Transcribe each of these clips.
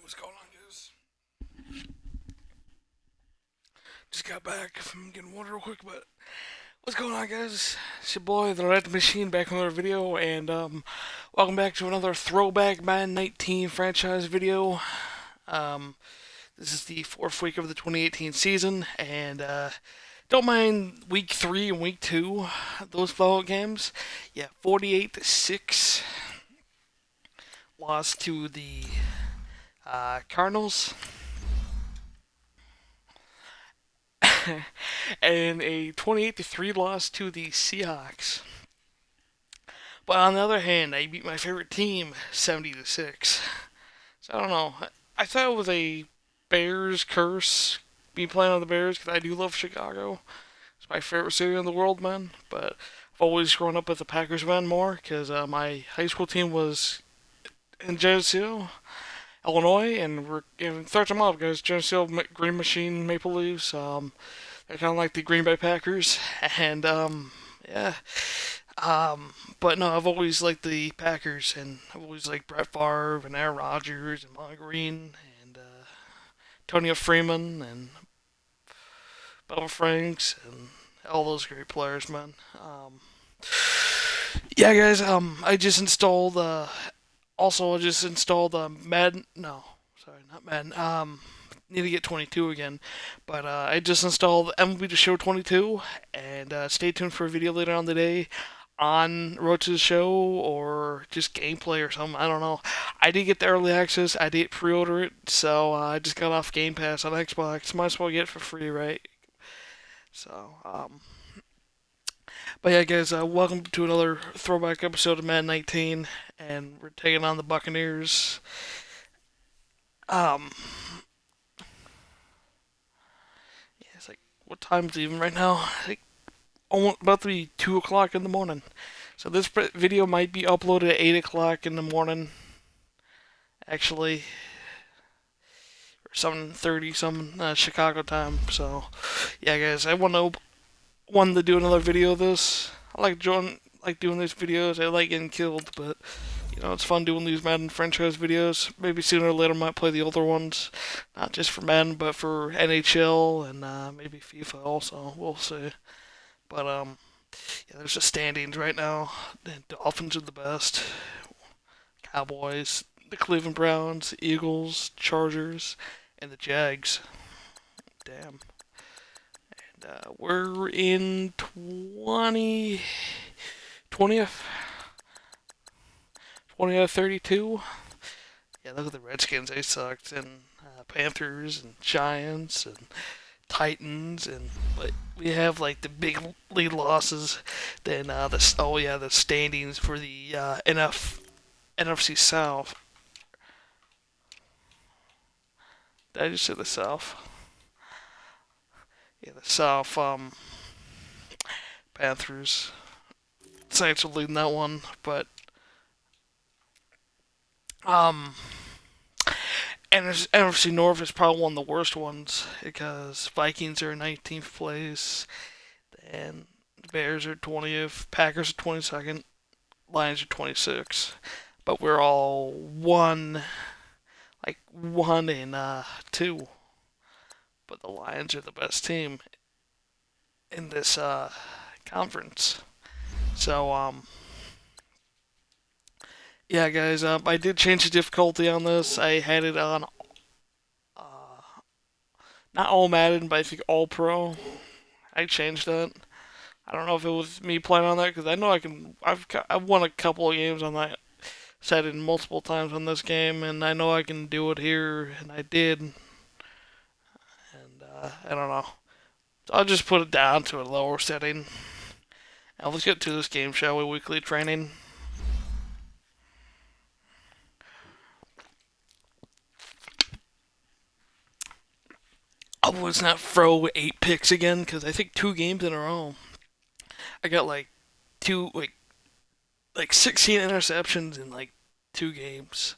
What's going on, guys? Just got back from getting water real quick, but what's going on, guys? It's your boy, the Red Machine, back with another video, and welcome back to another throwback Madden 19 franchise video. Um, this is the fourth week of the 2018 season, and don't mind week 3 and week 2, those blowout games. Yeah, 48-6 lost to the Cardinals. And a 28-3 loss to the Seahawks. But on the other hand, I beat my favorite team 70-6. So I don't know. I thought it was a Bears curse, me playing on the Bears, because I do love Chicago. It's my favorite city in the world, man. But I've always grown up with the Packers, man, more, because my high school team was in Geneseo, Illinois, and we're third them up, guys. Geneseo Green Machine Maple Leafs. They're kind of like the Green Bay Packers, and yeah. But no, I've always liked the Packers, and I've always liked Brett Favre and Aaron Rodgers and Monty Green and Antonio Freeman and Bella Franks and all those great players, man. Yeah, guys. I just installed. I just installed Madden. No, sorry, not Madden. Need to get 22 again, but I just installed MLB The Show 22, and stay tuned for a video later on today on Road to the Show or just gameplay or something. I don't know. I did get the early access. I did pre-order it, so I just got off Game Pass on Xbox. Might as well get it for free, right? So, but yeah, guys, welcome to another throwback episode of Madden 19, and we're taking on the Buccaneers. Um, yeah, it's like, what time is it even right now? Like, almost about to be 2 o'clock in the morning. So this video might be uploaded at 8 o'clock in the morning, actually, or 7:30 some Chicago time. So yeah, guys, wanted to do another video of this. I like doing these videos. I like getting killed, but it's fun doing these Madden franchise videos. Maybe sooner or later I might play the older ones, not just for Madden, but for NHL and maybe FIFA also. We'll see. But yeah, there's the standings right now. The Dolphins are the best. Cowboys, the Cleveland Browns, Eagles, Chargers, and the Jags. Damn. And we're in 20th 32. Yeah, look at the Redskins. They sucked. And Panthers and Giants and Titans, but we have like the big lead losses. Then the standings for the NFC South. Did I just say the South? Yeah, the South. Panthers. Saints are leading that one, but um. And NFC North is probably one of the worst ones because Vikings are in 19th place, and the Bears are 20th, Packers are 22nd, Lions are 26th. But we're all one and 2. But the Lions are the best team in this conference. So yeah, guys, I did change the difficulty on this. I had it on not all Madden, but I think all Pro. I changed that. I don't know if it was me playing on that because I know I can. I've won a couple of games on that setting multiple times on this game, and I know I can do it here, and I did. And I don't know. So I'll just put it down to a lower setting. Now let's get to this game, shall we? Weekly training. I was not throw 8 picks again because I think 2 games in a row. I got like 16 interceptions in like 2 games.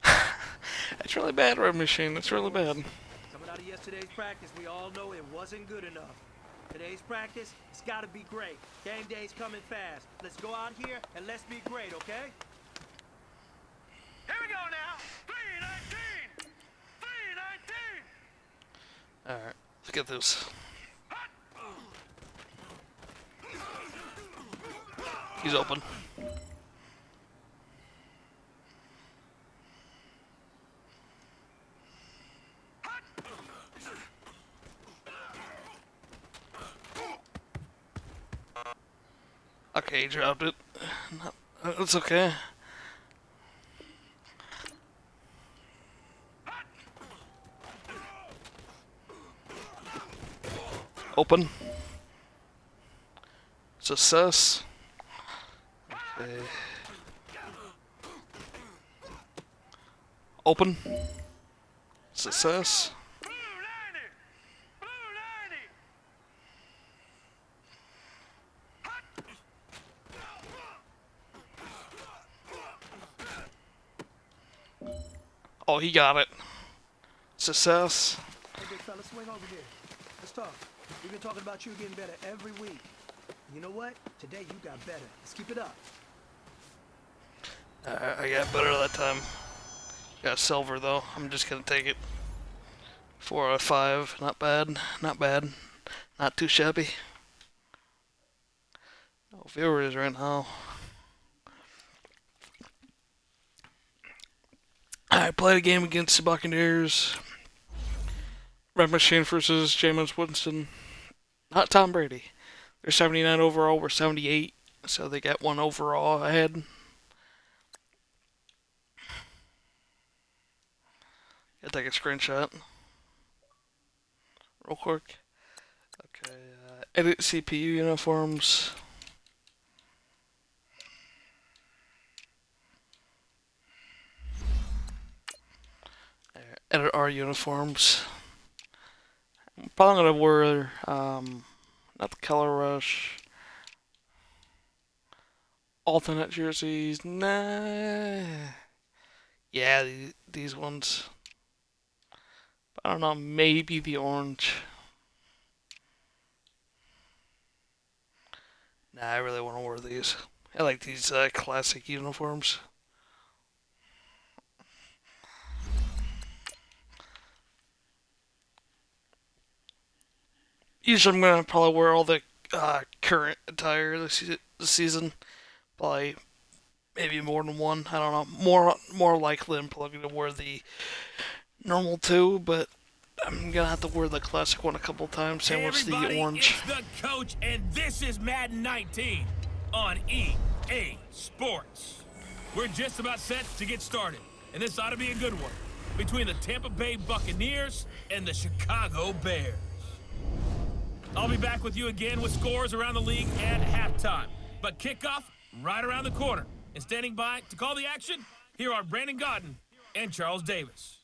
That's really bad, Red Machine. That's really bad. Coming out of yesterday's practice, we all know it wasn't good enough. Today's practice, it's got to be great. Game day's coming fast. Let's go out here and let's be great, okay? Here we go now. 3:19. Alright, let's get this. He's open. Okay, he dropped it. That's okay. Open. Success. Okay. Open. Success. Oh, he got it. Success. Hey, big fella, swing over here. Let's talk. We've been talking about you getting better every week. You know what? Today you got better. Let's keep it up. I got better that time. Got silver though. I'm just gonna take it. 4 out of 5. Not bad. Not bad. Not too shabby. No viewers right now. I played a game against the Buccaneers. Red Machine versus Jameis Winston. Not Tom Brady. They're 79 overall. We're 78. So they got 1 overall ahead. Gotta take a screenshot. Real quick. Okay. Edit CPU uniforms. Edit our uniforms. I'm probably gonna wear not the color rush. Alternate jerseys. Nah. Yeah, these ones. I don't know, maybe the orange. Nah, I really want to wear these. I like these classic uniforms. Usually I'm going to probably wear all the current attire this season. Probably maybe more than one. I don't know. More likely I'm probably going to wear the normal 2, but I'm gonna have to wear the classic one a couple times. Same with the orange. It's the coach, and this is Madden 19 on EA Sports. We're just about set to get started, and this ought to be a good one between the Tampa Bay Buccaneers and the Chicago Bears. I'll be back with you again with scores around the league at halftime, but kickoff right around the corner. And standing by to call the action, here are Brandon Gaudin and Charles Davis.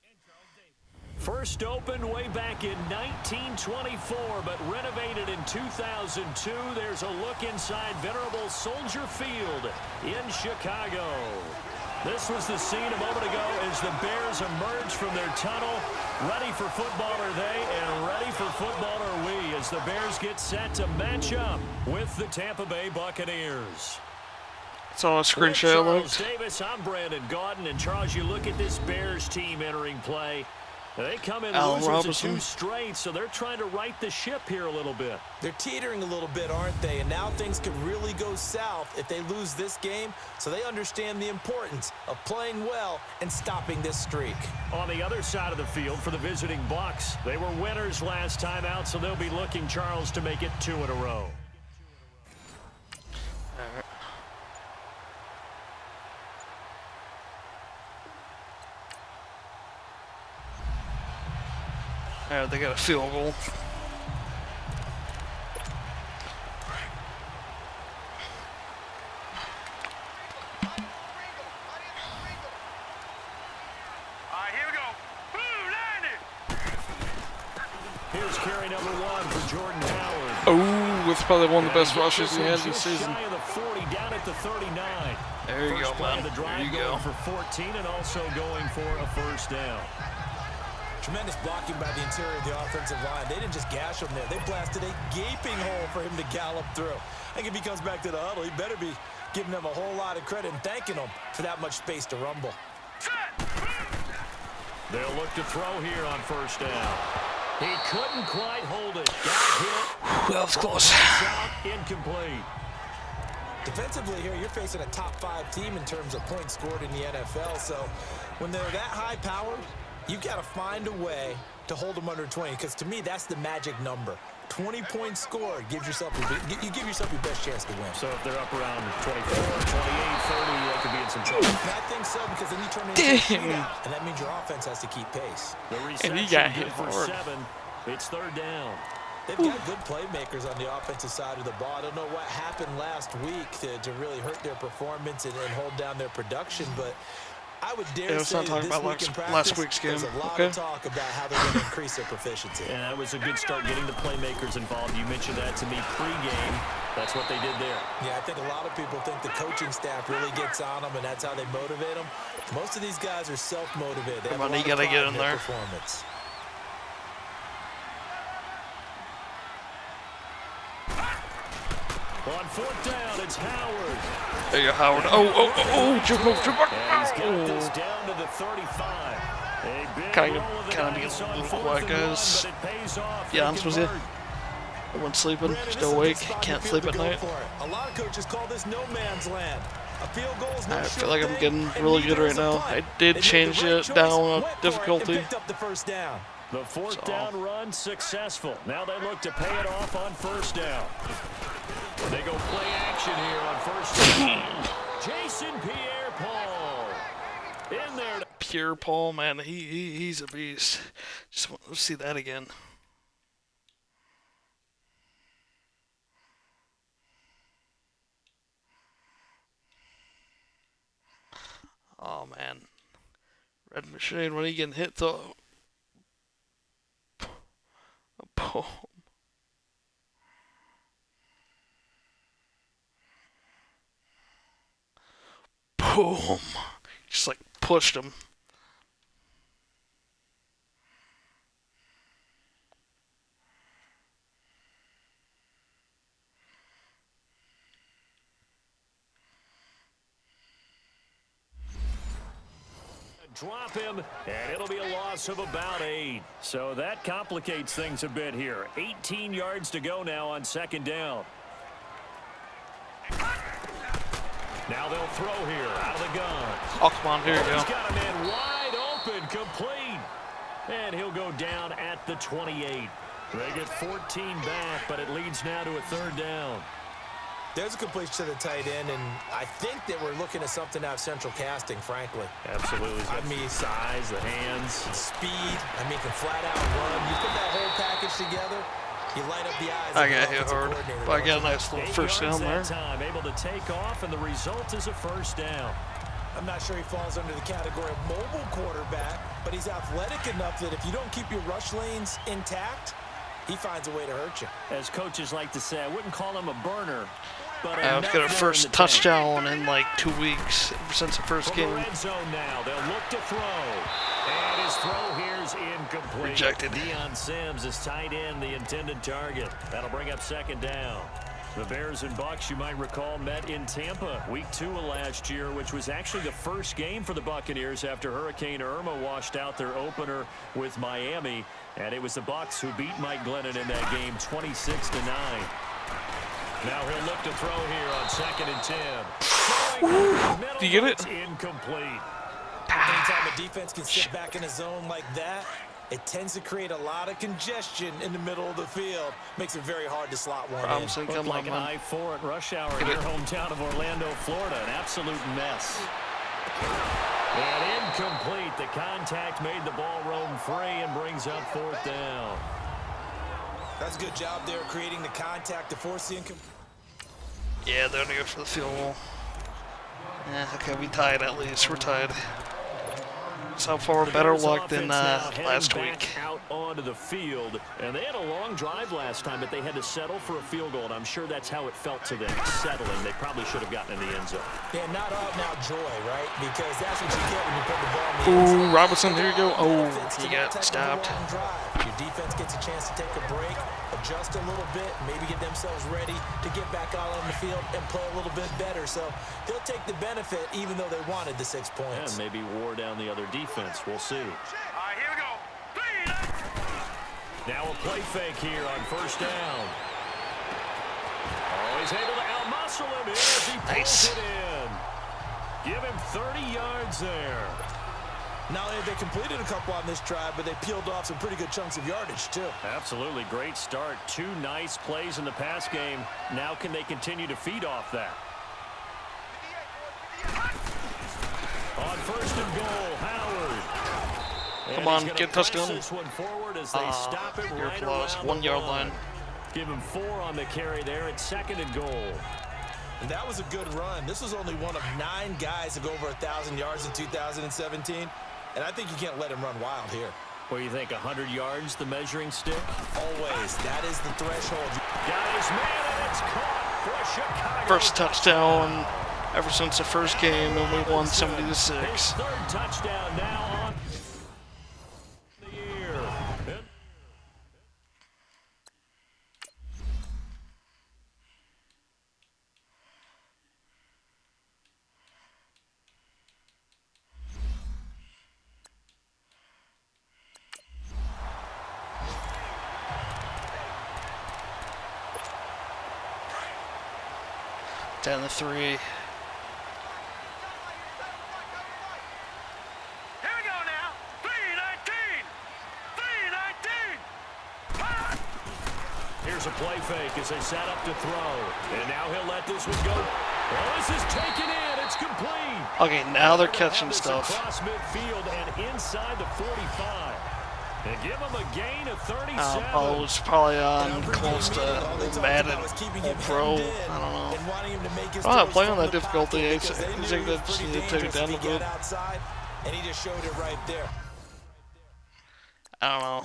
First opened way back in 1924, but renovated in 2002. There's a look inside venerable Soldier Field in Chicago. This was the scene a moment ago as the Bears emerged from their tunnel. Ready for football are they, and ready for football are we as the Bears get set to match up with the Tampa Bay Buccaneers. It's all a screenshot. Charles Davis, I'm Brandon Gaudin, and Charles, you look at this Bears team entering play. They come in losers of 2 straight, so they're trying to right the ship here a little bit. They're teetering a little bit, aren't they? And now things could really go south if they lose this game, so they understand the importance of playing well and stopping this streak. On the other side of the field for the visiting Bucs, they were winners last time out, so they'll be looking, Charles, to make it 2 in a row. All right. Alright, they got a field goal. Here we go. Here's carry number 1 for Jordan Howard. Oh, it's probably one of the best rushes he had this season. Shy of the 40, down at the 39. There you go, man. There you go. For 14 and also going for a first down. Tremendous blocking by the interior of the offensive line. They didn't just gash him there. They blasted a gaping hole for him to gallop through. I think if he comes back to the huddle, he better be giving them a whole lot of credit and thanking them for that much space to rumble. They'll look to throw here on first down. He couldn't quite hold it. Got hit. That was close. Shot incomplete. Defensively here, you're facing a top 5 team in terms of points scored in the NFL. So when they're that high powered, you've got to find a way to hold them under 20. Because to me, that's the magic number. 20 points scored gives yourself you give yourself your best chance to win. So if they're up around 24, 28, 30, they could be in some trouble. And I think so, because then you turn it into a shootout, and that means your offense has to keep pace. The And he reception got good hit for hard. 7. It's third down. They've got good playmakers on the offensive side of the ball. I don't know what happened last week to really hurt their performance and hold down their production, but I would dare let's say not talk that this about week in practice, last week's game, there's a lot okay? of talk about how they're going to increase their proficiency. And that was a good start getting the playmakers involved. You mentioned that to me pregame. That's what they did there. Yeah, I think a lot of people think the coaching staff really gets on them, and that's how they motivate them. Most of these guys are self-motivated. They Come have on, a you lot of gotta pride get in in their there. performance. On fourth down, it's Howard. There you go, Howard. Jump up. And he's got this down to the 35. A big Kinda roll of the be a dice on little 4th quiet, and 1, guys. but it pays off. Yeah, They honest with you. convert. I went sleeping, Brandon, still this awake, is a good spot can't to sleep be at able to night. go for it. A lot of coaches call this no man's land. A field goal is no I sure feel like I'm thing, getting and really neither good right is a now. punt. I They did made change the right it choice, down went a for it, difficulty. and picked up the first down. The fourth So- down run successful. Now they look to pay it off on first down. They go play action here on first down. Jason Pierre-Paul in there. Pure Paul, man, he's a beast. Just want to see that again. Oh man, Red Machine, when he getting hit though. Boom. Boom. Just like pushed him. Drop him, and it'll be a loss of about 8. So that complicates things a bit here. 18 yards to go now on second down. Now they'll throw here out of the gun. Oh, come on, here you He's go. got a man wide open, complete. And he'll go down at the 28. They get 14 back, but it leads now to a third down. There's a completion to the tight end, and I think that we're looking at something out of central casting, frankly. Absolutely. I mean, Size, the hands. speed, can flat out run. You put that whole package together, you light up the eyes I of the got hit offensive hard, coordinator, but I don't got a you? nice little 8 first yards down there. that time, able to take off, and the result is a first down. I'm not sure he falls under the category of mobile quarterback, but he's athletic enough that if you don't keep your rush lanes intact, he finds a way to hurt you. As coaches like to say, I wouldn't call him a burner, but I've got a first touchdown in like 2 weeks since the first From the game. red zone now, they'll look to throw. And his throw here's incomplete. Rejected. Deion Sims is tight end, the intended target. That'll bring up second down. The Bears and Bucs, you might recall, met in Tampa week 2 of last year, which was actually the first game for the Buccaneers after Hurricane Irma washed out their opener with Miami. And it was the Bucs who beat Mike Glennon in that game 26-9. Now he'll look to throw here on 2nd and 10. Do you get it? It's incomplete. Anytime a defense can sit back in a zone like that, it tends to create a lot of congestion in the middle of the field. Makes it very hard to slot one in. Promising, Looked come like on, an man. I-4 at rush hour in your hometown of Orlando, Florida. An absolute mess. And incomplete. The contact made the ball roam free and brings up 4th down. That's a good job there creating the contact to force the incomplete. Yeah, they're gonna go for the field goal. Yeah, okay, we tied at least. We're tied. So far, better Bears luck than offense now last heading week. back out onto the field, and they had a long drive last time, but they had to settle for a field goal, and I'm sure that's how it felt to them, settling. They probably should have gotten in the end zone. Yeah, not out-and-out joy, right? Because that's what you get when you put the ball in the end zone. Ooh, Robinson, here you go. Oh, Benefits to he that got type of stabbed. long drive. Your defense gets a chance to take a break, adjust a little bit, maybe get themselves ready to get back out on the field and play a little bit better. So they'll take the benefit even though they wanted the 6 points. And maybe wore down the other defense. We'll see. Now a play fake here on first down. Oh, he's able to outmuscle him as he pulls Nice. it in. Give him 30 yards there. Not only have they completed a couple on this drive, but they peeled off some pretty good chunks of yardage, too. Absolutely great start. 2 nice plays in the pass game. Now can they continue to feed off that? On first and goal, Howard. Come on, get a touchdown. This one forward as they stop it You're right close. around 1 the yard line. Give him 4 on the carry there at second and goal. And that was a good run. This was only one of 9 guys to go over 1,000 yards in 2017. And I think you can't let him run wild here. What do you think, 100 yards, the measuring stick? Always. That is the threshold. Got his man, and it's caught for Chicago. First touchdown ever since the first game, and we won 70 to His 6. 3rd touchdown now on the year. 10-3. Here we go now. 3-19. 3-19. Here's a play fake as they set up to throw. And now he'll let this one go. Oh, this is taken in. It's complete. Okay, now they're Have catching this stuff. Across midfield and inside the 45. And give him a gain of 37. I was probably on close to Madden or Pro. I don't know. Oh, playing on that difficulty, I think that just need to take it down a bit. And he just showed it right there. I don't know.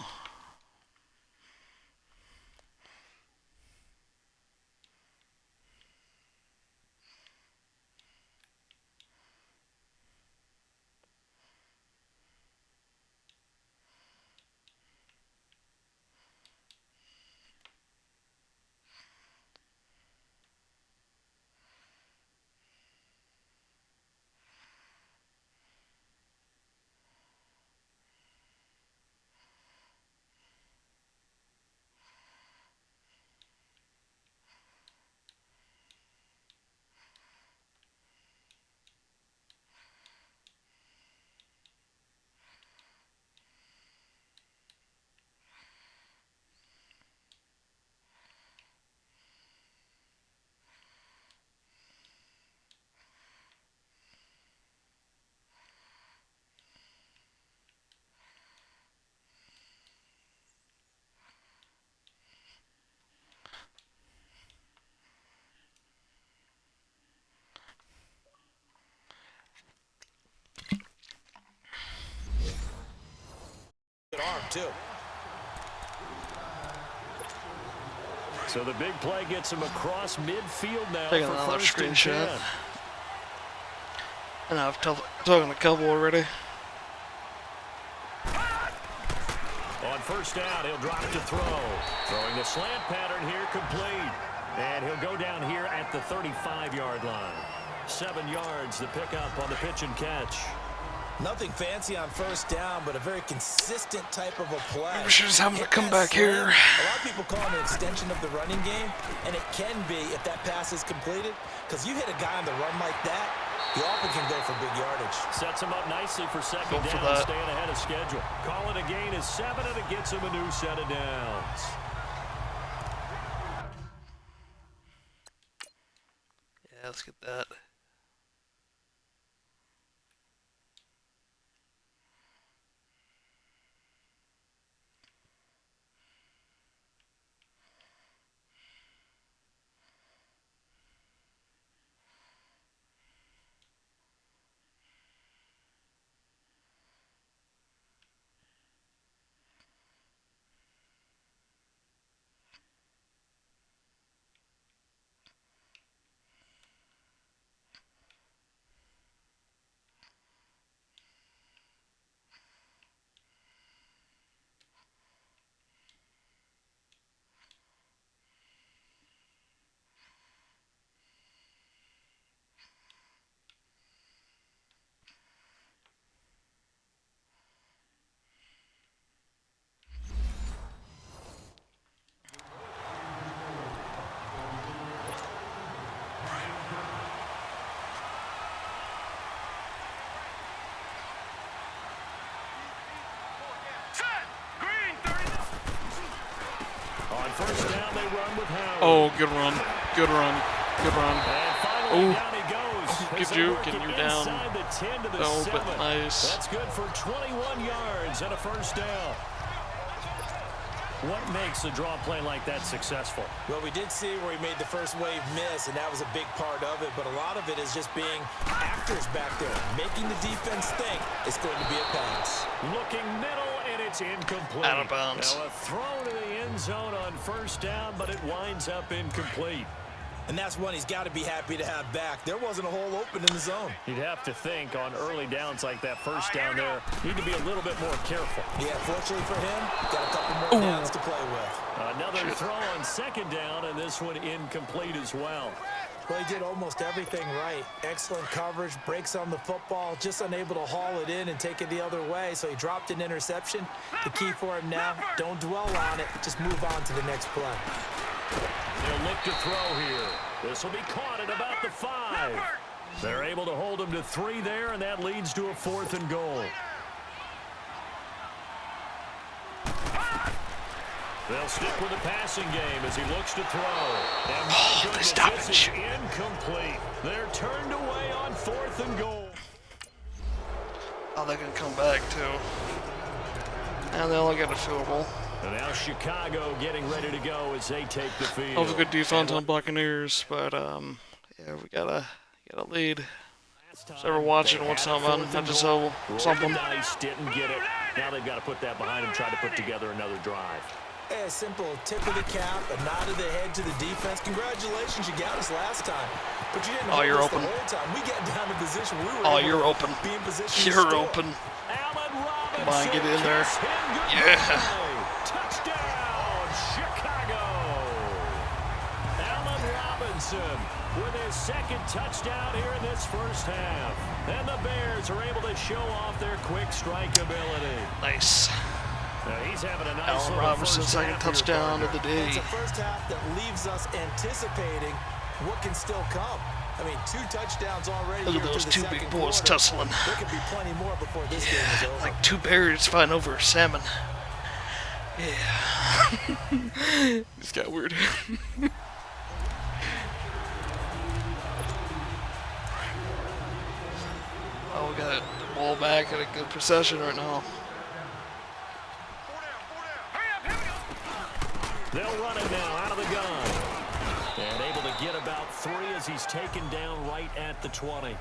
Good arm, too. So the big play gets him across midfield now. Taking for another first and screenshot. 10. And I've talking a couple already. On first down, he'll drop to throw. Throwing the slant pattern here, complete. And he'll go down here at the 35-yard line. 7 yards, the pickup on the pitch and catch. Nothing fancy on first down, but a very consistent type of a play. We should just have him Hit come that back here. slant. A lot of people call it an extension of the running game, and it can be if that pass is completed, because you hit a guy on the run like that, he often can go for big yardage. Sets him up nicely for second Go for down, that. staying ahead of schedule. Call it a gain of 7, and it gets him a new set of downs. Yeah, let's get that. first down, they run with Howard. Oh, good run. Good run. Good run. And finally, Ooh. down he goes. Good As they juke, work and it you're down. inside the 10 to the No, 7. but nice. That's good for 21 yards and a first down. What makes a draw play like that successful? Well, we did see where he made the first wave miss, and that was a big part of it. But a lot of it is just being actors back there, making the defense think it's going to be a pass. Looking middle, and it's incomplete. Out of bounds. Now a throw to the end zone on first down, but it winds up incomplete. And that's one he's got to be happy to have back. There wasn't a hole open in the zone. You'd have to think on early downs like that first down there, need to be a little bit more careful. Yeah, fortunately for him, got a couple more downs to play with. Another throw on second down, and this one incomplete as well. Well, he did almost everything right. Excellent coverage, breaks on the football, just unable to haul it in and take it the other way. So he dropped an interception. The key for him now, don't dwell on it. Just move on to the next play. They'll look to throw here. This will be caught at about the 5. They're able to hold him to 3 there, and that leads to a 4th and goal. They'll stick with the passing game as he looks to throw. And my goodness, this is incomplete. They're turned away on 4th and goal. Oh, they can come back, too. And they only got a field goal. And now Chicago getting ready to go as they take the field. That was a good defense on Buccaneers, but, yeah, we got a lead. So we're watching what's up, man. I just saw something. Nice, didn't get it. Now they've got to put that behind him, try to put together another drive. A simple tip of the cap, a nod of the head to the defense. Congratulations, you got us last time. But you didn't hold you're us open. the whole time. We get down to position. We were Oh, able you're to open. be in position. You're open. Come on, get in there. Yeah. Touchdown, Chicago. Allen Robinson with his second touchdown here in this first half. And the Bears are able to show off their quick strike ability. Nice. He's having a nice Allen little Robinson's first second half here, touchdown of partner. the day. It's a first half that leaves us anticipating what can still come. I mean, 2 touchdowns already. Look at here those through the 2 big second boys quarter. tussling. There could be plenty more before this game is over. Like 2 bears fighting over a salmon. Yeah. This got weird. Oh, we got the ball back at a good procession right now. They'll run it now out of the gun. And able to get about 3 as he's taken down right at the 20.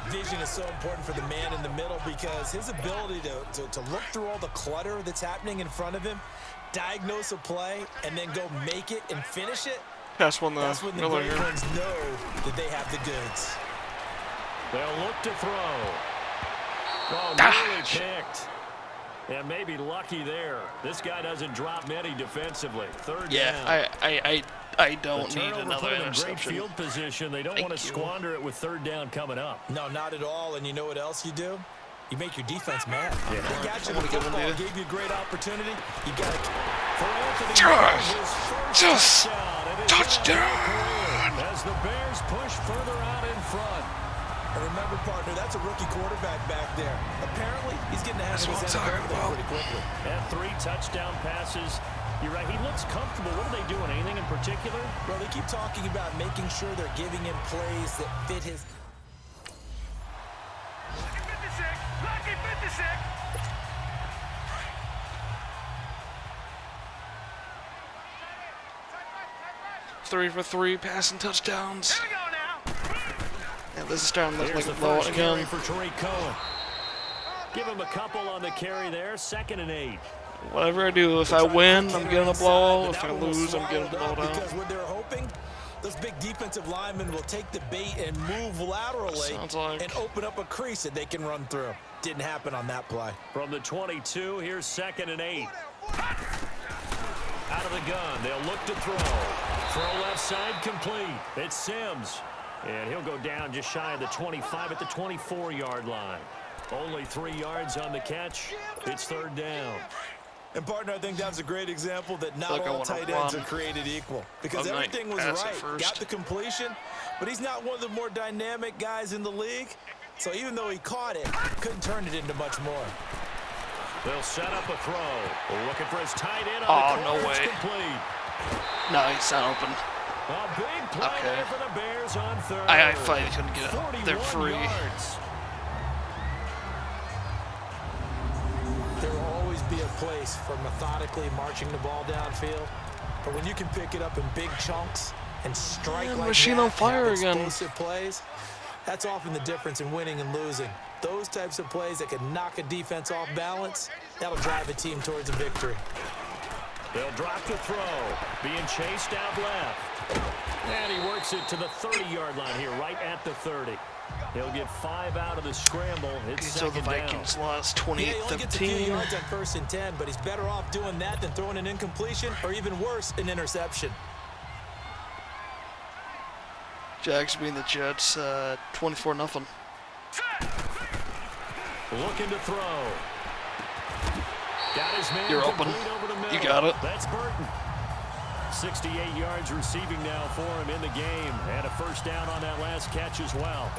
Vision is so important for the man in the middle because his ability to look through all the clutter that's happening in front of him, diagnose a play, and then go make it and finish it. Pass one That's when the Miller great here. ones know that they have the goods. They'll look to throw. Oh, nearly picked. And maybe lucky there. This guy doesn't drop many defensively. Third Yeah, down. I don't need Turnover another put him in great interception. field position. They don't Thank want to you. squander it with third down coming up. No, not at all. And you know what else you do? You make your defense mad. Yeah. They got you I wanna the give them football, to you. gave you a great opportunity. You got to For Anthony Just- Miller, his first just touchdown. And it's touchdown. in a career as the Bears push further out in front. And remember, partner, that's a rookie quarterback back there. Apparently, he's getting ahead of That's his what I'm NFL talking pretty quickly. And 3 touchdown passes. You're right. He looks comfortable. What are they doing? Anything in particular? Well, they keep talking about making sure they're giving him plays that fit his... Lucky 56. 3 for 3 passing touchdowns. Here we go now. Yeah, this is starting to look Here's like the a blowout first carry again. for Tariq Cohen. Give him a couple on the carry there. 2nd and 8. Whatever I do, if I win, I'm getting a blowout. If I lose, I'm getting a blowout. Because what they're hoping, those big defensive linemen will take the bait and move laterally Sounds like- and open up a crease that they can run through. Didn't happen on that play. From the 22, here's 2nd and 8. Out of the gun, they'll look to throw. Throw left side complete. It's Sims. And he'll go down just shy of the 25 at the 24-yard line. Only 3 yards on the catch. It's third down. And, partner, I think that's a great example that not Like I all wanna tight ends run. are created equal. Because I might everything was pass it right. first. Got the completion, but he's not one of the more dynamic guys in the league. So even though he caught it, couldn't turn it into much more. They'll set up a throw. Looking for his tight end. Oh, no way. Complete. No, he's not open. A big play Okay. there for the Bears on third. I thought he couldn't get it. They're 41 free. yards. There will always be a place for methodically marching the ball downfield. But when you can pick it up in big chunks and strike like machine that, on fire and have again. explosive plays, that's often the difference in winning and losing. Those types of plays that can knock a defense off balance, that'll drive a team towards a victory. They'll drop the throw. Being chased out left. And he works it to the 30-yard line here, right at the 30. He'll get 5 out of the scramble. It's So the second down. Vikings lost Yeah, he only gets a few 28-17. yards on 1st and 10, but he's better off doing that than throwing an incompletion or even worse, an interception. Jags beating the Jets 24-0. Looking to throw. Got his man You're open. complete over the middle. You got it. That's Burton. 68 yards receiving now for him in the game. And a first down on that last catch as well.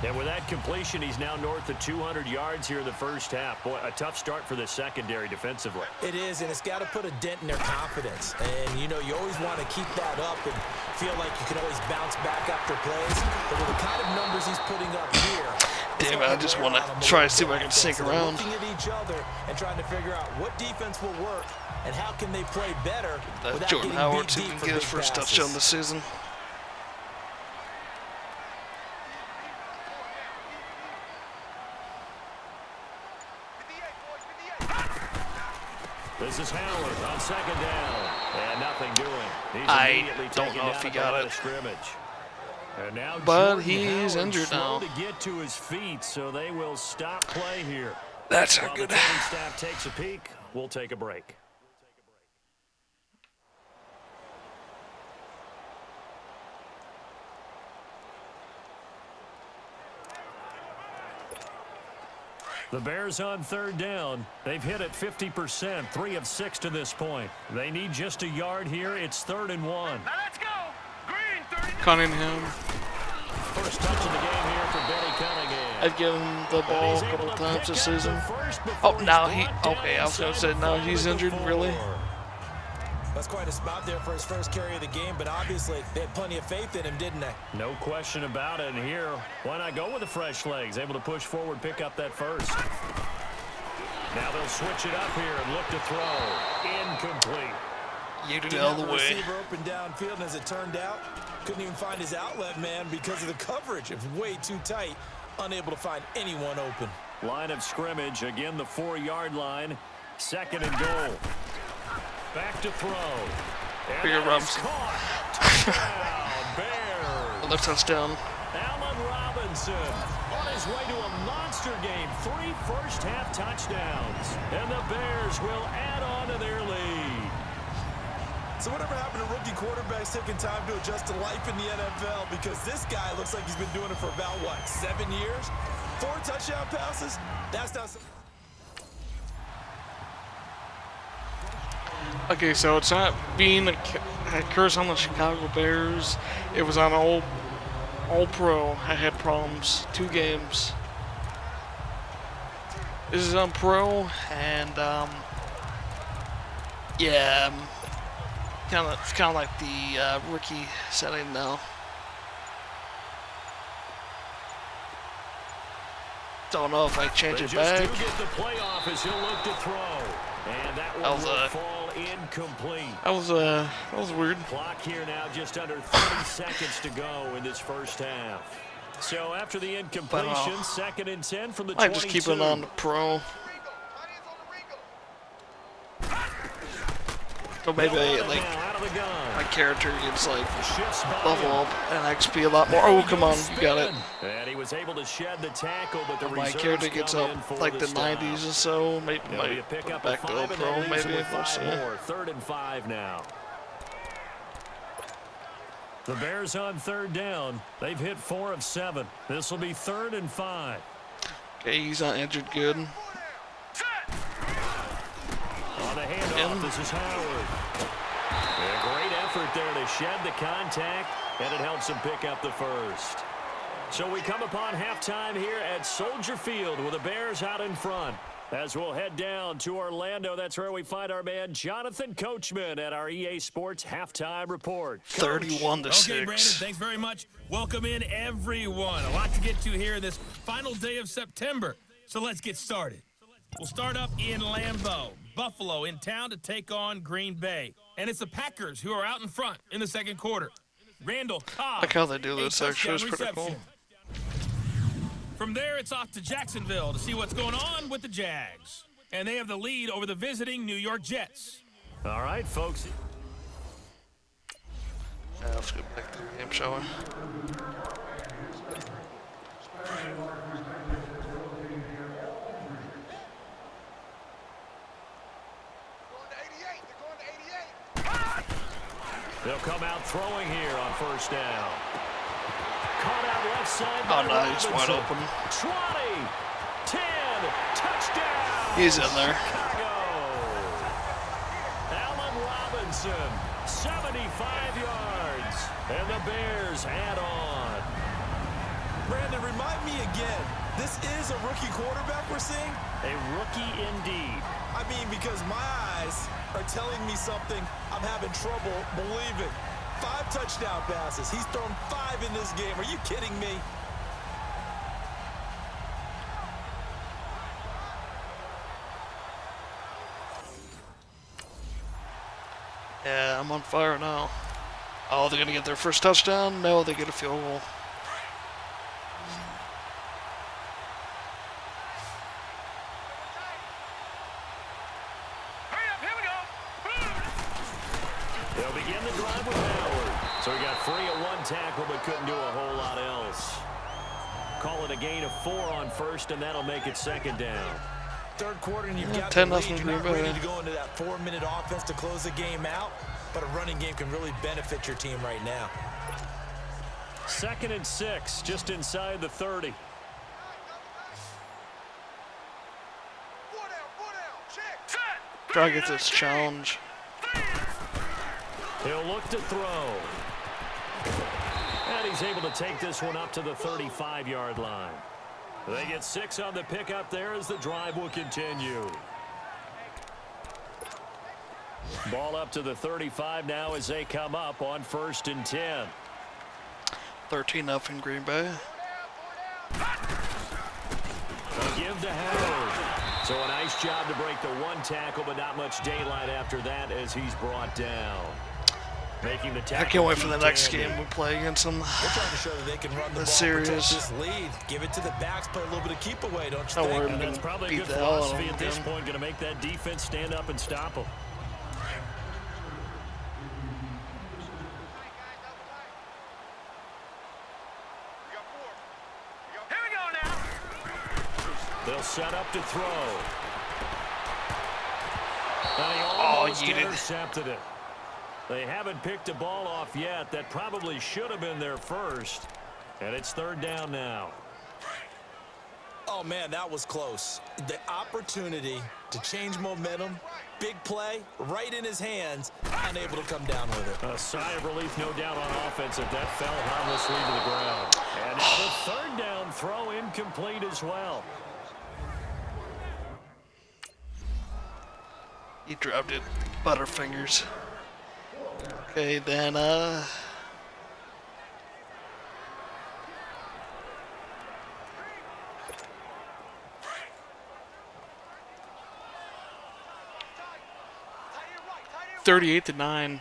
And with that completion, he's now north of 200 yards here in the first half. Boy, a tough start for the secondary defensively. It is, and it's got to put a dent in their confidence. And, you know, you always want to keep that up and feel like you can always bounce back after plays. But with the kind of numbers he's putting up here, Damn it, I just want to try to see if I can sneak around. Looking at each other and trying to figure out what defense will work and how can they play better without Jordan getting Howard beat see if he deep can for get his big first passes. touchdown this season. This is Howard on second down. And nothing doing. He's I immediately don't taken know down if he at the got line it. of scrimmage. And now But Jordan he's Howard injured slow now. to get to his feet, so they will stop play here. That's While not the good. coaching staff takes a peek, we'll take a break. The Bears on third down. They've hit it 50%, 3 of 6 to this point. They need just a yard here. It's 3rd and 1. Cunningham. First touch of the game here for Benny Cunningham. I've given him the ball a couple times this season. Oh, now he... Okay, I was going to say now he's injured, really? That's quite a spot there for his first carry of the game, but obviously they had plenty of faith in him, didn't they? No question about it. And here, why not go with the fresh legs? Able to push forward, pick up that first. Now they'll switch it up here and look to throw. Incomplete. You did Didn't all have the a way. receiver open downfield, and as it turned out, couldn't even find his outlet man because of the coverage. It was way too tight, unable to find anyone open. Line of scrimmage, again the 4-yard line. 2nd and goal. Back to throw. And Bigger that is Robinson. caught. Touchdown, Bears. Another touchdown. Allen Robinson on his way to a monster game. 3 first-half touchdowns. And the Bears will add on to their lead. So whatever happened to rookie quarterbacks taking time to adjust to life in the NFL? Because this guy looks like he's been doing it for about, what, 7 years? 4 touchdown passes? That's not... Okay, so it's not being a curse on the Chicago Bears. It was on all pro. I had problems. 2 games. This is on pro, and yeah, it's kind of like the rookie setting now. Don't know if I change They it just back. do get the playoff as he'll look to throw. And that one will fall incomplete. That was weird. Clock here now, just under 30 seconds to go in this first half. So after the incompletion, 2nd and 10 from the 22. I just keep it on the pro. So maybe my character gets like level up and XP a lot more. Oh, come on, you got it. And he was able to shed the tackle, but the My character gets up like the 90s or so. Maybe might pick up back to a pro. Maybe we'll see. 3rd and 5 now. The Bears on 3rd down. They've hit 4 of 7. This will be 3rd and 5. Okay, he's not injured good. On the handoff, this is Howard. A great effort there to shed the contact, and it helps him pick up the first. So we come upon halftime here at Soldier Field with the Bears out in front. As we'll head down to Orlando, that's where we find our man Jonathan Coachman at our EA Sports Halftime Report. Coach. 31-6. Okay, Brandon, thanks very much. Welcome in, everyone. A lot to get to here this final day of September. So let's get started. We'll start up in Lambeau. Buffalo in town to take on Green Bay. And it's the Packers who are out in front in the second quarter. Randall Cobb. Like how they do this, a actually. It's touchdown pretty cool. reception. From there, it's off to Jacksonville to see what's going on with the Jags. And they have the lead over the visiting New York Jets. All right, folks. Yeah, let's get back to the game, shall we? They'll come out throwing here on first down. Caught out left side Oh, by no, he's wide Robinson. open. 20, 10, touchdown. He's in there. Chicago. Allen Robinson, 75 yards. And the Bears add on. Brandon, remind me again, this is a rookie quarterback we're seeing? A rookie indeed. I mean, because my eyes are telling me something I'm having trouble believing. 5 touchdown passes. He's thrown 5 in this game. Are you kidding me? Yeah, I'm on fire now. Oh, they're going to get their first touchdown? No, they get a field goal. They'll begin the drive with Howard. So he got free at 1 tackle, but couldn't do a whole lot else. Call it a gain of 4 on first, and that'll make it second down. Third quarter, and you've Yeah, got 10 the lead. nothing You're not Green Bay. ready to go into that 4-minute offense to close the game out, but a running game can really benefit your team right now. 2nd and 6, just inside the 30. Try to get this challenge. He'll look to throw. And he's able to take this one up to the 35-yard line. They get 6 on the pickup there as the drive will continue. Ball up to the 35 now as they come up on 1st and 10. 13-0 Green Bay. A give to Howard. So a nice job to break the 1 tackle, but not much daylight after that as he's brought down. Making the tackle. I can't wait for the next game we play against them. They're trying to show that they can run the ball, series. protect this lead. Give it to the backs, play a little bit of keep away, don't you Don't think? worry. And that's probably a Beat good the hell out of philosophy them at this again. point. Going to make that defense stand up and stop them. They'll set up to throw. And he almost yeeted. intercepted it. They haven't picked a ball off yet. That probably should have been their first. And it's 3rd down now. Oh, man, that was close. The opportunity to change momentum, big play, right in his hands, unable to come down with it. A sigh of relief, no doubt, on offense if that fell harmlessly to the ground. And now the 3rd down throw incomplete as well. He dropped it. Butterfingers. Okay, then, $38-9.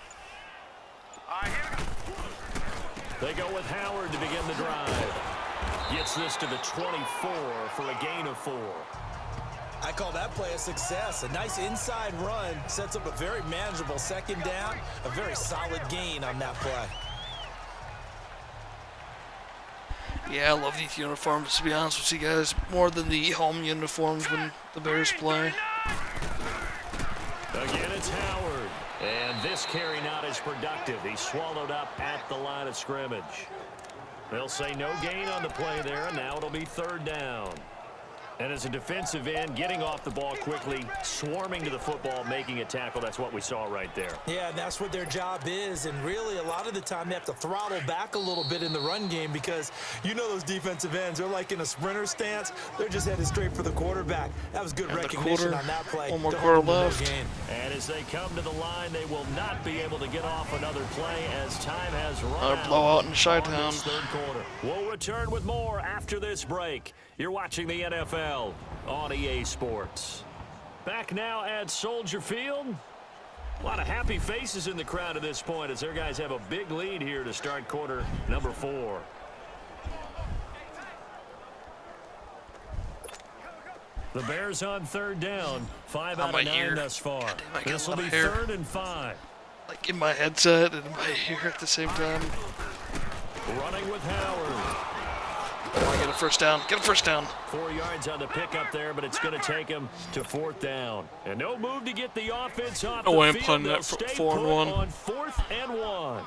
They go with Howard to begin the drive. Gets this to the 24 for a gain of 4. I call that play a success. A nice inside run sets up a very manageable 2nd down, a very solid gain on that play. Yeah, I love these uniforms, to be honest with you guys. More than the home uniforms when the Bears play. Again, it's Howard. And this carry not as productive. He's swallowed up at the line of scrimmage. They'll say no gain on the play there, and now it'll be 3rd down. And as a defensive end, getting off the ball quickly, swarming to the football, making a tackle, that's what we saw right there. Yeah, and that's what their job is. And really, a lot of the time, they have to throttle back a little bit in the run game because you know those defensive ends, they're like in a sprinter stance. They're just headed straight for the quarterback. That was good recognition on that play. One more quarter left. And as they come to the line, they will not be able to get off another play as time has run Another out. blowout in On Chi-Town. this third quarter. We'll return with more after this break. You're watching the NFL on EA Sports. Back now at Soldier Field. A lot of happy faces in the crowd at this point as their guys have a big lead here to start quarter number 4. The Bears on third down. 5 out of 9 thus far. This will be 3rd and 5. Like in my headset and in my ear at the same time. Running with Howard. Oh, get a first down. Get a first down. 4 yards on the pickup there, but it's going to take him to 4th down. And no move to get the offense off No the way I'm field. playing They'll that for stay 4 and put 1. on 4th and 1.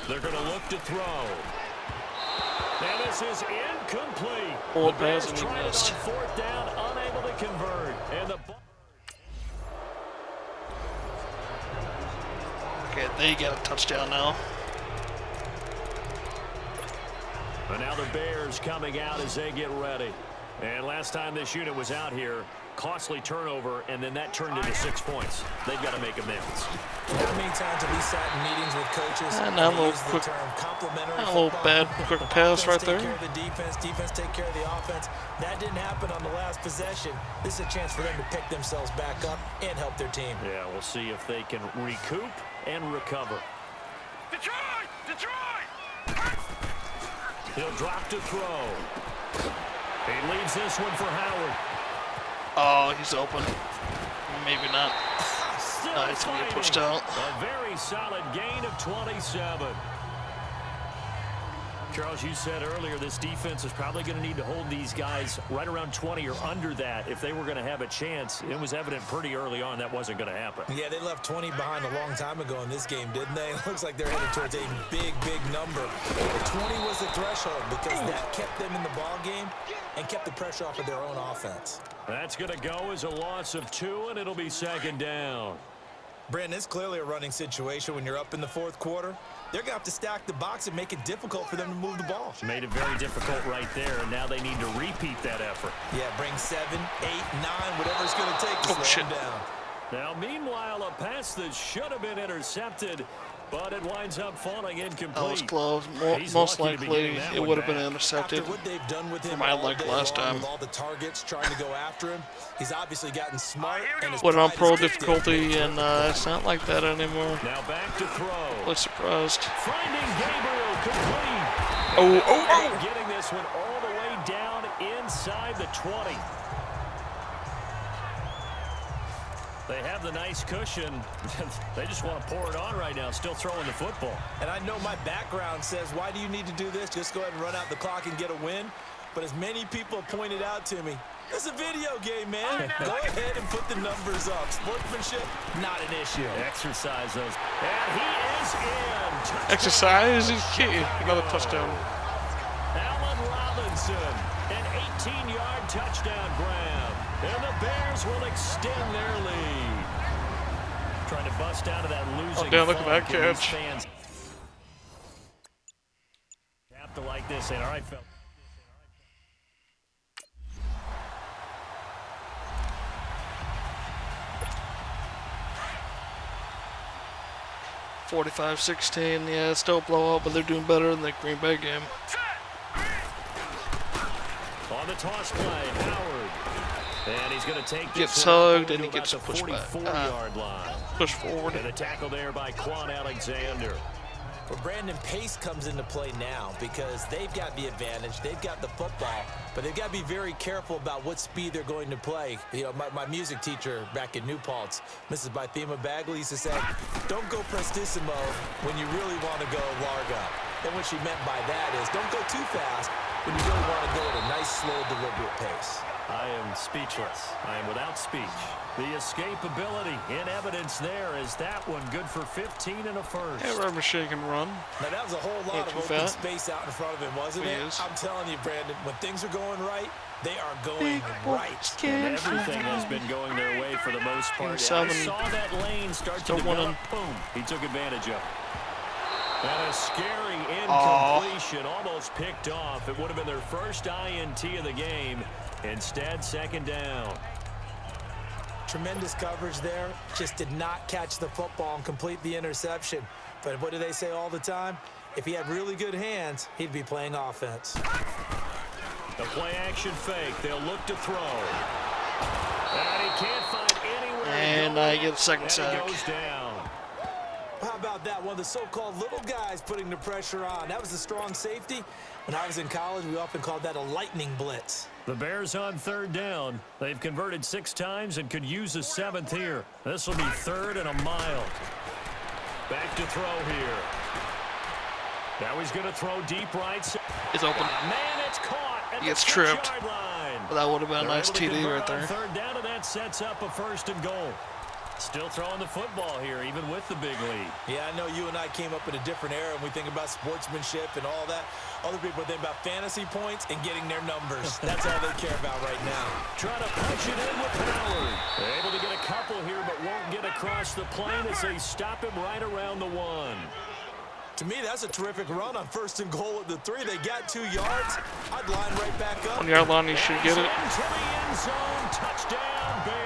They're going to look to throw. And this is incomplete. Full The Bears pass and he tried it missed. on 4th down, unable to convert. And the ball. Okay, they get a touchdown now. And now the Bears coming out as they get ready. And last time this unit was out here, costly turnover, and then that turned into 6 points. They've got to make amends. How many times have we sat in meetings with coaches And now a and little used the quick, term complementary a little football? bad quick pass right Offense there. take care of the defense take care of the offense. That didn't happen on the last possession. This is a chance for them to pick themselves back up and help their team. Yeah, we'll see if they can recoup and recover. Detroit! Detroit! He'll drop to throw. He leaves this one for Howard. Oh, he's open. Maybe not. Still It's going to get fighting. pushed out. A very solid gain of 27. Charles, you said earlier this defense is probably going to need to hold these guys right around 20 or under that if they were going to have a chance. It was evident pretty early on that wasn't going to happen. Yeah, they left 20 behind a long time ago in this game, didn't they? It looks like they're headed towards a big, big number. But 20 was the threshold because that kept them in the ball game and kept the pressure off of their own offense. That's going to go as a loss of 2, and it'll be 2nd down. Brandon, it's clearly a running situation when you're up in the 4th quarter. They're going to have to stack the box and make it difficult for them to move the ball. Made it very difficult right there, and now they need to repeat that effort. Yeah, bring 7, 8, 9, whatever it's going to take to slow them down. Now, meanwhile, a pass that should have been intercepted, but it winds up falling incomplete. That was close. He's Most lucky to be getting likely, that it one would have been back. intercepted. After what they've done with him For my all luck day last long time. with all the targets trying to go after him, he's obviously gotten smart. And his Put it on pride pro is kicked in. difficulty, and it's not like that anymore. Now back to throw. Really surprised. Finding Gabriel complete. Oh. Getting this one all the way down inside the 20. They have the nice cushion. They just want to pour it on right now, still throwing the football. And I know my background says, why do you need to do this? Just go ahead and run out the clock and get a win. But as many people have pointed out to me, it's a video game, man. Go ahead and put the numbers up. Sportsmanship, not an issue. Exercise those. And he is in. Touchdown. Exercise is key. Another touchdown. Allen Robinson, an 18-yard touchdown grab. And the Bears will extend their lead. Trying to bust out of that losing damn, look at that funk, and these catch. fans have to like this. And all right, fellas. 45-16. Yeah, it's still a blowout, but they're doing better than the Green Bay game. On the toss play, Howard. And he's going to take this Gets one hugged over and to he gets about the pushed back. 44-yard line. Push forward. And a tackle there by Quan Alexander. Well, Brandon, pace comes into play now because they've got the advantage. They've got the football, but they've got to be very careful about what speed they're going to play. You know, my music teacher back in New Paltz, Mrs. Bythema Bagley, used to say, don't go prestissimo when you really want to go largo. And what she meant by that is don't go too fast, when you really want to go at a nice, slow, deliberate pace. I am speechless. I am without speech. The escapability in evidence there is that one good for 15 and a first. Yeah, rubber shake and run. Now, that was a whole lot of open space out in front of him, wasn't it? I'm telling you, Brandon, when things are going right, they are going right. And everything has been going their way for the most part. I saw that lane start to develop. Boom. He took advantage of it. And a scary incompletion, almost picked off. It would have been their first INT of the game. Instead, second down. Tremendous coverage there. Just did not catch the football and complete the interception. But what do they say all the time? If he had really good hands, he'd be playing offense. The play-action fake. They'll look to throw. And he can't find anywhere. And I get the second sack. Goes down. How about that? One of the so-called little guys putting the pressure on. That was a strong safety. When I was in college, we often called that a lightning blitz. The Bears on third down. They've converted 6 times and could use a 7th here. This will be 3rd and a mile. Back to throw here. Now he's going to throw deep right. It's open. Man, it's caught. He gets tripped. But that would have been a nice TD right there. Third down, and that sets up a 1st and goal. Still throwing the football here, even with the big lead. Yeah, I know you and I came up in a different era, and we think about sportsmanship and all that. Other people think about fantasy points and getting their numbers. That's all they care about right now. Trying to punch it in with power. They're able to get a couple here, but won't get across the plane as they stop him right around the 1. To me, that's a terrific run on 1st and goal at the 3. They got 2 yards. I'd line right back up. 1 yard line, you should get it. Into the end zone. Touchdown, Bears.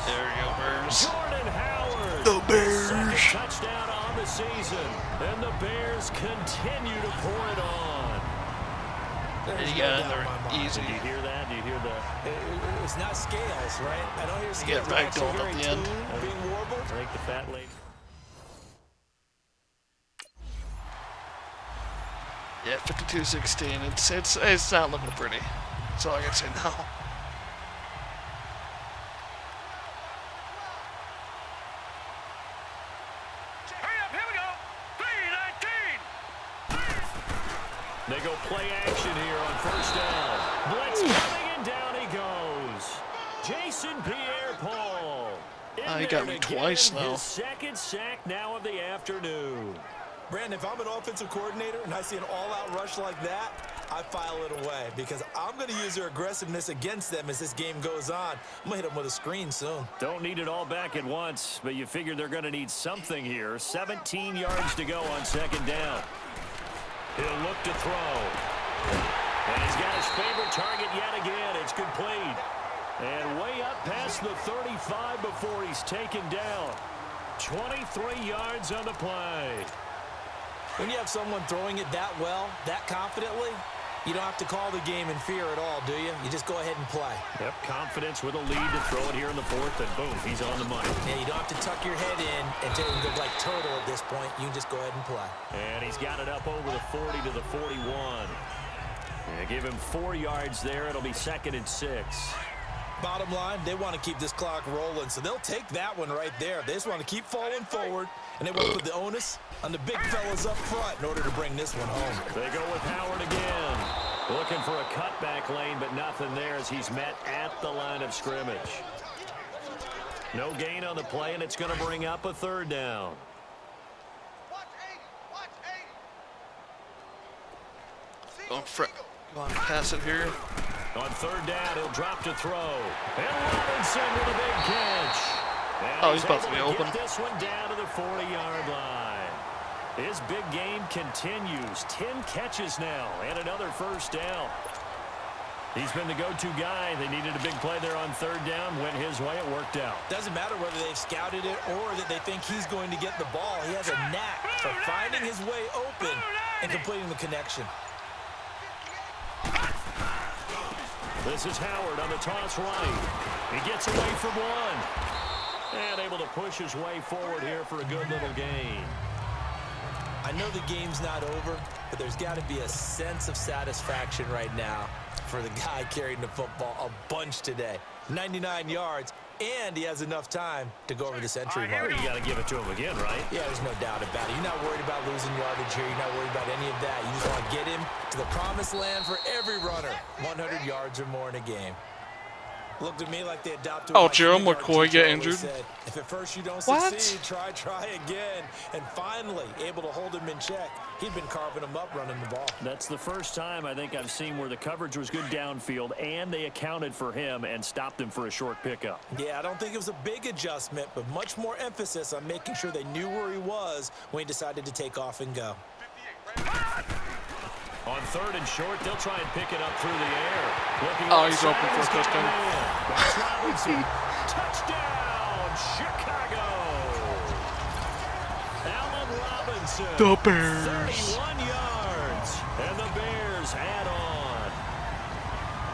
There you go, Bears. Jordan Howard. The Bears. Second touchdown on the season. And the Bears continue to pour it on. And you got in there easy. Do you hear that? Do you hear the... It's not scales, right? I don't hear scales. You get ragdolled at the end. Being warbled. I think the fat lady. Yeah, 52-16. It's not looking pretty. That's all I can say now. Hurry up, here we go. 3-19. They go play action here on 1st down. Blitz coming and down he goes. Jason Pierre-Paul. He got me twice now. His 2nd sack now of the afternoon. Brandon, if I'm an offensive coordinator and I see an all-out rush like that, I file it away because I'm going to use their aggressiveness against them as this game goes on. I'm going to hit them with a screen soon. Don't need it all back at once, but you figure they're going to need something here. 17 yards to go on 2nd down. He'll look to throw. And he's got his favorite target yet again. It's complete. And way up past the 35 before he's taken down. 23 yards on the play. When you have someone throwing it that well, that confidently, you don't have to call the game in fear at all, do you? You just go ahead and play. Yep, confidence with a lead to throw it here in the 4th, and boom, he's on the money. Yeah, you don't have to tuck your head in and go like turtle at this point. You can just go ahead and play. And he's got it up over the 40 to the 41. And give him 4 yards there. It'll be 2nd and 6. Bottom line, they want to keep this clock rolling, so they'll take that one right there. They just want to keep falling forward, and they want to put the onus on the big fellas up front in order to bring this one home. They go with Howard again. Looking for a cutback lane, but nothing there as he's met at the line of scrimmage. No gain on the play, and it's going to bring up a 3rd down. Go on, pass it here. On 3rd down, he'll drop to throw. And Robinson with a big catch. And he's about to be open. Get this one down to the 40-yard line. His big game continues. 10 catches now and another 1st down. He's been the go-to guy. They needed a big play there on 3rd down. Went his way. It worked out. Doesn't matter whether they've scouted it or that they think he's going to get the ball. He has a knack for finding his way open and completing the connection. This is Howard on the toss right. He gets away from one. And able to push his way forward here for a good little gain. I know the game's not over, but there's got to be a sense of satisfaction right now for the guy carrying the football a bunch today. 99 yards, and he has enough time to go over the century mark. You got to give it to him again, right? Yeah, there's no doubt about it. You're not worried about losing yardage here. You're not worried about any of that. You just want to get him to the promised land for every runner. 100 yards or more in a game. Looked at me like they adopted. Oh, Gerald McCoy get injured? If at first you don't What? succeed, try again. And finally, able to hold him in check. He'd been carving him up running the ball. That's the first time I think I've seen where the coverage was good downfield, and they accounted for him and stopped him for a short pickup. Yeah, I don't think it was a big adjustment, but much more emphasis on making sure they knew where he was when he decided to take off and go. On 3rd and short, they'll try and pick it up through the air. Oh, he's open for a touchdown. That's Robinson. Touchdown, Chicago. Allen Robinson. The Bears. 31 yards. And the Bears add on.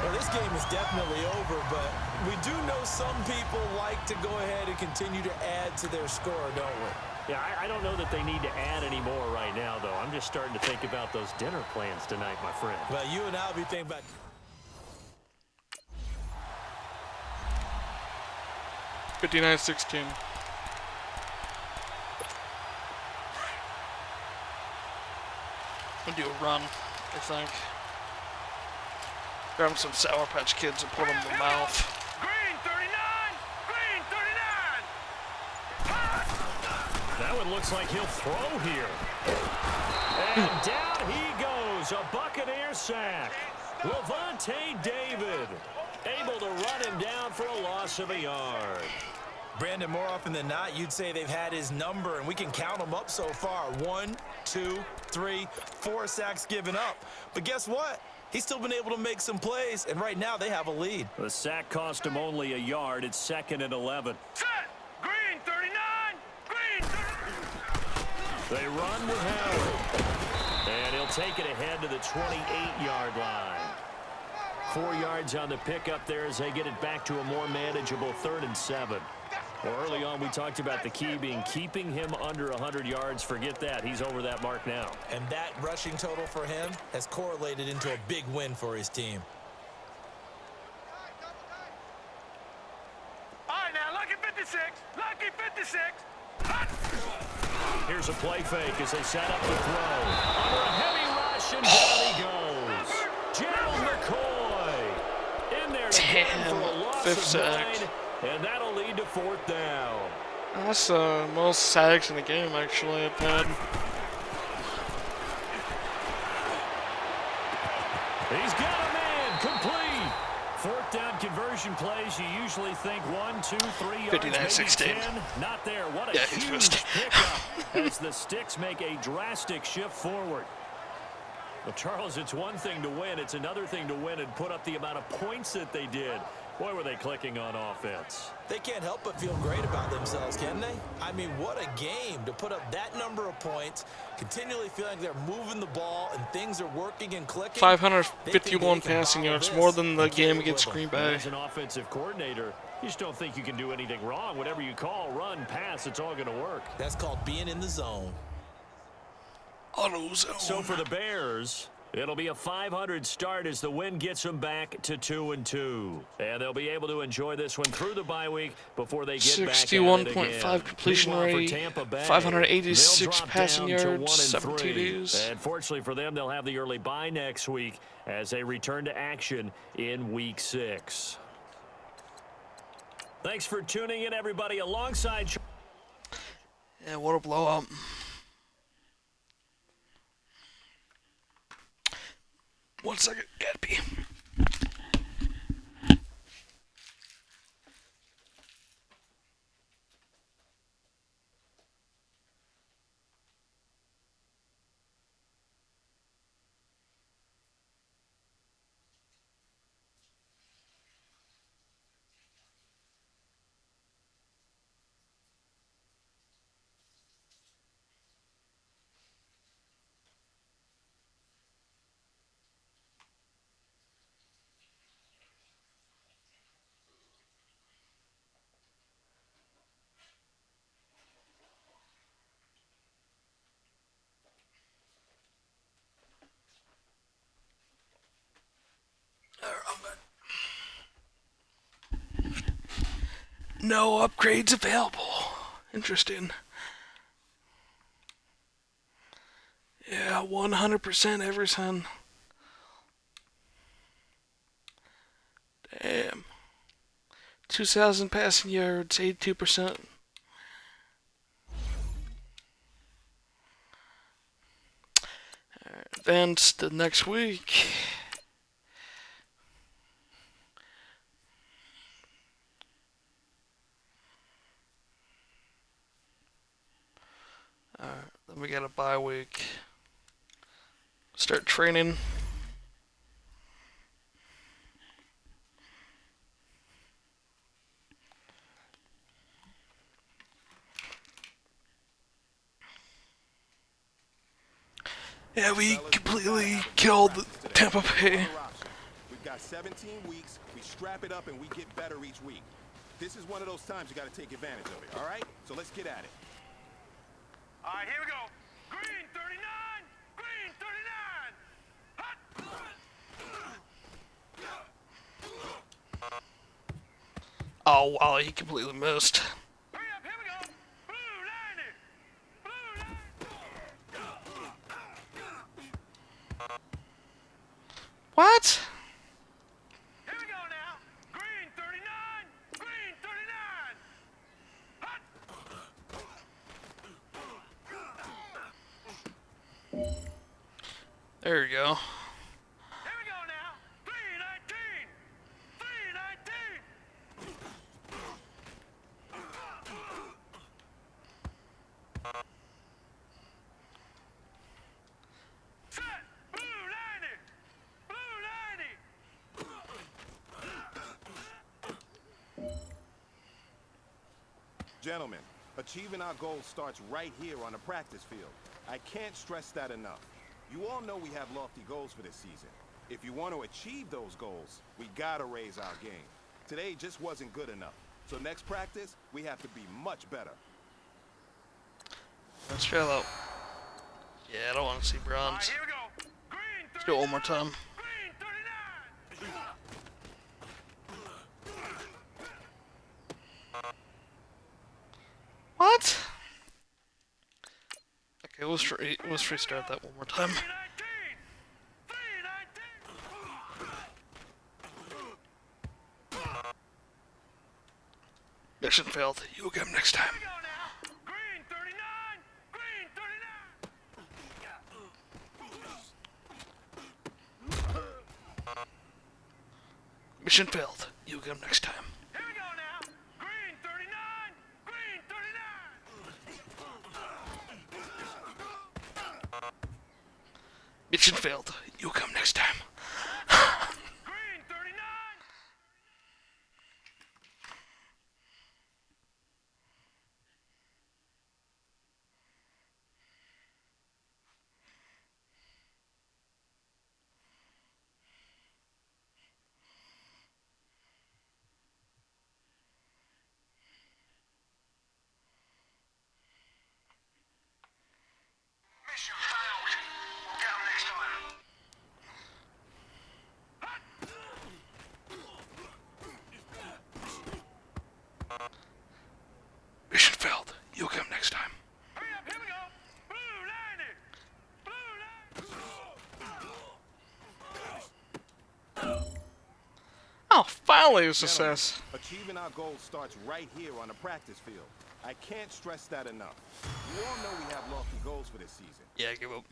Well, this game is definitely over, but we do know some people like to go ahead and continue to add to their score, don't we? Yeah, I don't know that they need to add any more right now, though. I'm just starting to think about those dinner plans tonight, my friend. Well, you and I will be thinking about... 59-16. We'll do a run, I think. Grab him some Sour Patch Kids and put them in the mouth. Green 39! Green 39! That one looks like he'll throw here. And down he goes. A Buccaneer sack. Levante David able to run him down for a loss of a yard. Brandon, more often than not, you'd say they've had his number, and we can count them up so far. 1, 2, 3, 4 sacks given up. But guess what? He's still been able to make some plays, and right now they have a lead. The sack cost him only a yard. It's 2nd and 11. Set! Green 39! Green 39! They run with Howard. And he'll take it ahead to the 28-yard line. 4 yards on the pickup there as they get it back to a more manageable 3rd and 7. Well, early on, we talked about the key being keeping him under 100 yards. Forget that. He's over that mark now. And that rushing total for him has correlated into a big win for his team. All right, now, lucky 56! Lucky 56! Hot! Here's a play fake as they set up the throw. Under a heavy rush, and down he goes. Gerald McCoy in there to get him for a loss Fifth of sack. 9, and that'll lead to 4th down. That's the most sacks in the game, actually, I've had. He's got a man complete. 4th down conversion plays. You usually think 1, 2, 3 yards, 59-16. maybe 10. Not there. What a Yeah, he's huge missed. pickup as the Sticks make a drastic shift forward. Well, Charles, it's one thing to win. It's another thing to win and put up the amount of points that they did. Boy, were they clicking on offense. They can't help but feel great about themselves, can they? I mean, what a game to put up that number of points, continually feeling like they're moving the ball and things are working and clicking. 551 passing yards, more than the game against Green Bay. As an offensive coordinator, you just don't think you can do anything wrong. Whatever you call, run, pass, it's all going to work. That's called being in the zone. AutoZone. So for the Bears, it'll be a 500 start as the win gets them back to 2-2. And they'll be able to enjoy this one through the bye week before they get back at it again. 61.5 completion Meanwhile, for rate, Tampa Bay, 586 they'll drop passing down to yards, 7 1-3. TDs. And fortunately for them, they'll have the early bye next week as they return to action in Week 6. Thanks for tuning in, everybody. Alongside... Yeah, what a blow up. One second, gotta pee. No upgrades available. Interesting. Yeah, 100% Everson. Damn. 2,000 passing yards, 82%. Advanced the next week. Then we got a bye week. Start training. Yeah, we completely killed Tampa Bay. We've got 17 weeks, we strap it up and we get better each week. This is one of those times you got to take advantage of it, all right? So let's get at it. All right, here we go. Green 39, green 39. Oh wow, he completely missed. Hurry up, here we go. Blue 90. What? Here we go now. Green 39, green 39. There you go. Here we go now. 319, 319. Set. Blue 90, blue 90. Gentlemen, achieving our goals starts right here on the practice field. I can't stress that enough. You all know we have lofty goals for this season. If you want to achieve those goals, we gotta raise our game. Today just wasn't good enough. So next practice, we have to be much better. Let's try that. Yeah, I don't want to see All bronze. right, here we go. Green 39, Let's do it one more time. green 39. What? Okay, let's restart that one more time. 319, 319. Mission failed. You will get him next time. Here we go now. Green 39, green 39. Mission failed. You will get him next time. Here we go now. Green 39, green 39. Mission failed. You will come next time. Green 39. Mission failed. We'll get 'em next time. Mission failed. You will get him next time. Hurry up, here we go. Blue 90, blue 90. Oh, finally a Gentlemen, success. achieving our goals starts right here on the practice field. I can't stress that enough. You all know we have lofty goals for this season. Yeah, give up.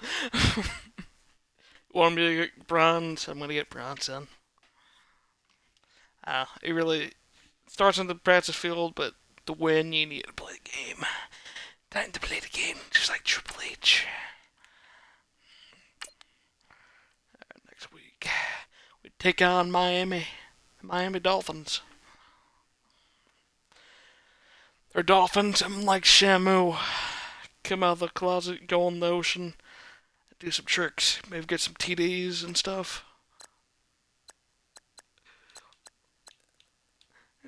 Want me to get bronze? I'm gonna get bronze then. It really starts on the practice field, but to win, you need to play the game. Time to play the game, just like Triple H. Next week, we take on Miami Dolphins. They're Dolphins. I'm like Shamu. Come out of the closet, go in the ocean, do some tricks, maybe get some TDs and stuff.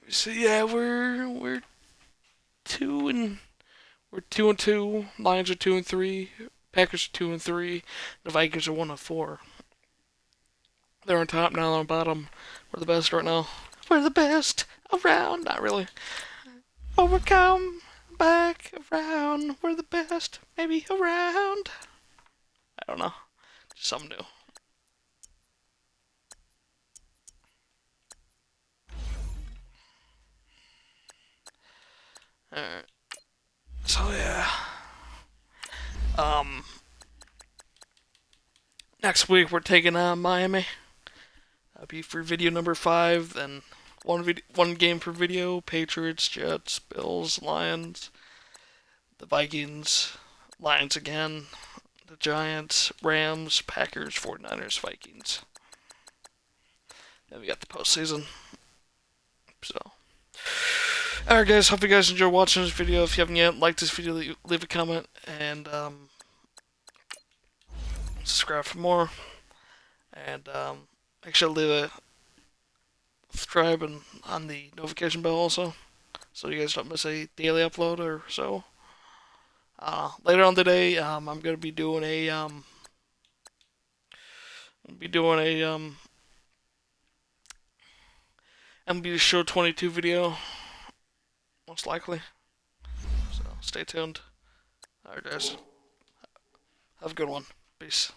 So yeah, we're 2-2. Lions are 2-3. Packers are 2-3. The Vikings are 1-4. They're on top now. They're on bottom. We're the best right now. We're the best around. Not really. Oh, we're come back around. We're the best, maybe around. I don't know. Just something new. Alright. So yeah. Next week we're taking on Miami. That'll be for video number 5. Then one game per video. Patriots, Jets, Bills, Lions, the Vikings, Lions again, the Giants, Rams, Packers, 49ers, Vikings. Then we got the postseason. So, alright guys, hope you guys enjoy watching this video. If you haven't yet, like this video, leave a comment, and subscribe for more. And make sure to leave a subscribe and on the notification bell also, so you guys don't miss a daily upload or so. Later on today, I'm gonna be doing a MLB Show 22 video, most likely. So stay tuned. Alright guys, have a good one. Peace.